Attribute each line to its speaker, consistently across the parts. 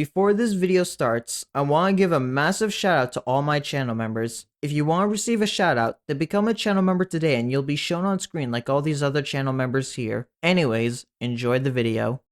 Speaker 1: Before this video starts, I want to give a massive shout out to all my channel members. If you want to receive a shout out, then become a channel member today and you'll be shown on screen like all these other channel members here. Anyways, enjoy the video.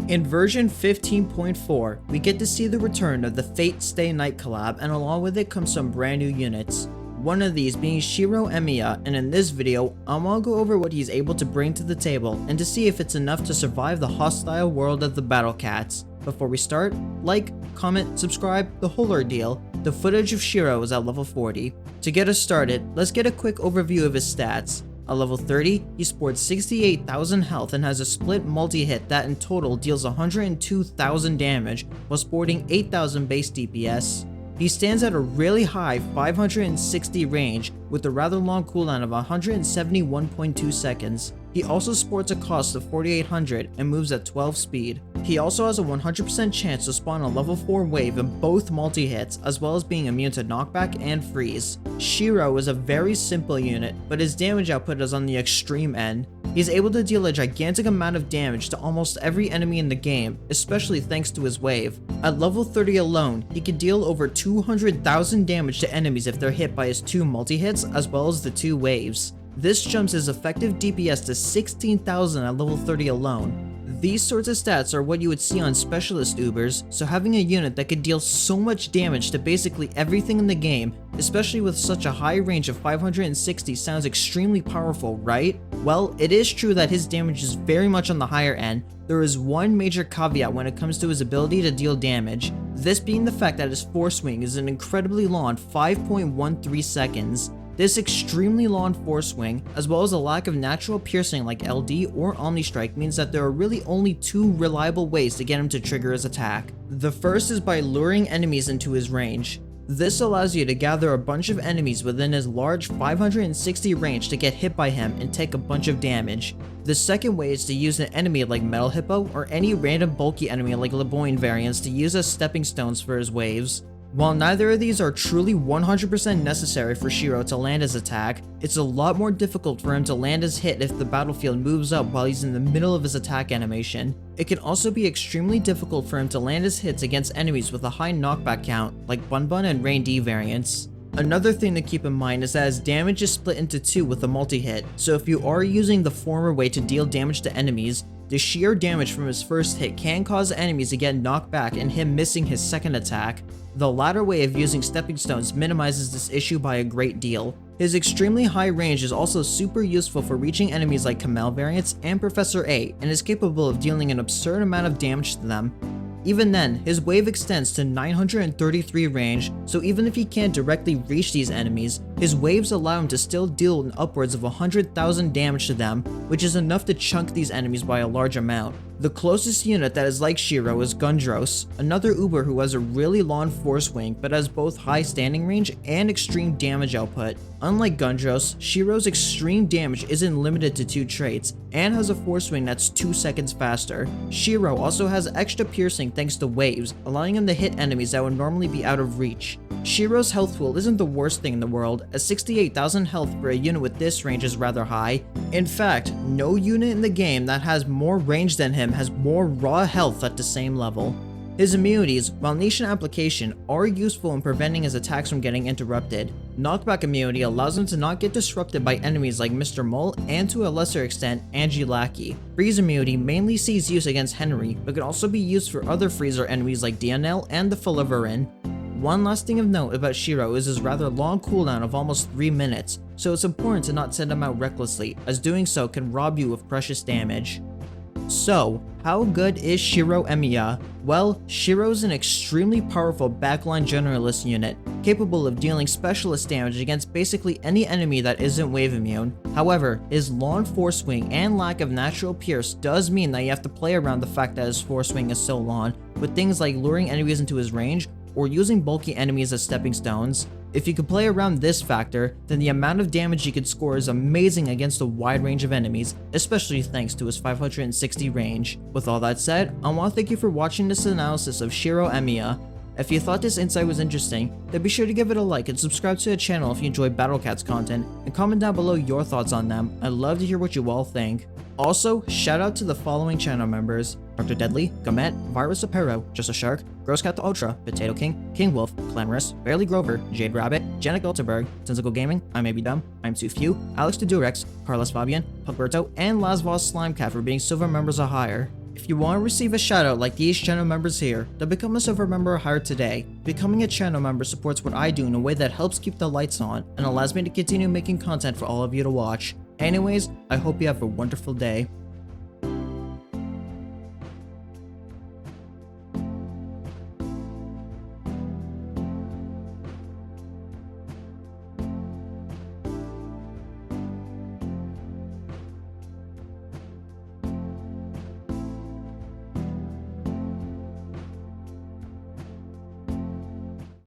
Speaker 1: In version 15.4, we get to see the return of the Fate Stay Night collab, and along with it comes some brand new units. One of these being Shirou Emiya, and in this video, I want to go over what he's able to bring to the table and to see if it's enough to survive the hostile world of the Battle Cats. Before we start, like, comment, subscribe, the whole ordeal. The footage of Shirou is at level 40. To get us started, let's get a quick overview of his stats. At level 30, he sports 68,000 health and has a split multi-hit that in total deals 102,000 damage while sporting 8,000 base DPS. He stands at a really high 560 range with a rather long cooldown of 171.2 seconds. He also sports a cost of 4,800 and moves at 12 speed. He also has a 100% chance to spawn a level 4 wave in both multi-hits, as well as being immune to knockback and freeze. Shirou is a very simple unit, but his damage output is on the extreme end. He's able to deal a gigantic amount of damage to almost every enemy in the game, especially thanks to his wave. At level 30 alone, he can deal over 200,000 damage to enemies if they're hit by his 2 multi-hits as well as the 2 waves. This jumps his effective DPS to 16,000 at level 30 alone. These sorts of stats are what you would see on specialist Ubers, so having a unit that could deal so much damage to basically everything in the game, especially with such a high range of 560, sounds extremely powerful, right? Well, it is true that his damage is very much on the higher end. There is one major caveat when it comes to his ability to deal damage, this being the fact that his force swing is an incredibly long 5.13 seconds. This extremely long force swing, as well as a lack of natural piercing like LD or Omni Strike, means that there are really only 2 reliable ways to get him to trigger his attack. The first is by luring enemies into his range. This allows you to gather a bunch of enemies within his large 560 range to get hit by him and take a bunch of damage. The second way is to use an enemy like Metal Hippo or any random bulky enemy like Laboyne variants to use as stepping stones for his waves. While neither of these are truly 100% necessary for Shirou to land his attack, it's a lot more difficult for him to land his hit if the battlefield moves up while he's in the middle of his attack animation. It can also be extremely difficult for him to land his hits against enemies with a high knockback count, like Bun Bun and Rain D variants. Another thing to keep in mind is that his damage is split into 2 with a multi-hit, so if you are using the former way to deal damage to enemies, the sheer damage from his first hit can cause enemies to get knocked back and him missing his second attack. The latter way of using stepping stones minimizes this issue by a great deal. His extremely high range is also super useful for reaching enemies like Kamel variants and Professor A, and is capable of dealing an absurd amount of damage to them. Even then, his wave extends to 933 range, so even if he can't directly reach these enemies, his waves allow him to still deal upwards of 100,000 damage to them, which is enough to chunk these enemies by a large amount. The closest unit that is like Shirou is Gundros, another Uber who has a really long force swing but has both high standing range and extreme damage output. Unlike Gundros, Shirou's extreme damage isn't limited to 2 traits, and has a force swing that's 2 seconds faster. Shirou also has extra piercing thanks to waves, allowing him to hit enemies that would normally be out of reach. Shirou's health pool isn't the worst thing in the world, as 68,000 health for a unit with this range is rather high. In fact, no unit in the game that has more range than him has more raw health at the same level. His immunities, while niche in application, are useful in preventing his attacks from getting interrupted. Knockback immunity allows him to not get disrupted by enemies like Mr. Mole and to a lesser extent, Angie Lackey. Freeze immunity mainly sees use against Henry, but can also be used for other freezer enemies like Dianel and the Falaverin. One last thing of note about Shirou is his rather long cooldown of almost 3 minutes, so it's important to not send him out recklessly, as doing so can rob you of precious damage. So, how good is Shirou Emiya? Well, Shirou's an extremely powerful backline generalist unit, capable of dealing specialist damage against basically any enemy that isn't wave immune. However, his long force swing and lack of natural pierce does mean that you have to play around the fact that his force swing is so long, with things like luring enemies into his range or using bulky enemies as stepping stones. If you could play around this factor, then the amount of damage he could score is amazing against a wide range of enemies, especially thanks to his 560 range. With all that said, I want to thank you for watching this analysis of Shirou Emiya. If you thought this insight was interesting, then be sure to give it a like and subscribe to the channel if you enjoy Battle Cats content, and comment down below your thoughts on them. I'd love to hear what you all think. Also, shout out to the following channel members: Dr. Deadly, Gamet, Virus Apero, Just a Shark, Gross Cat the Ultra, Potato King, King Wolf, Clamorous, Barely Grover, Jade Rabbit, Janet Gelterberg, Sensical Gaming, I May Be Dumb, I'm Too Few, Alex the Durex, Carlos Fabian, Puckberto, and Lasvos Slimecat for being silver members or higher. If you want to receive a shoutout like these channel members here, then become a silver member or higher today. Becoming a channel member supports what I do in a way that helps keep the lights on and allows me to continue making content for all of you to watch. Anyways, I hope you have a wonderful day.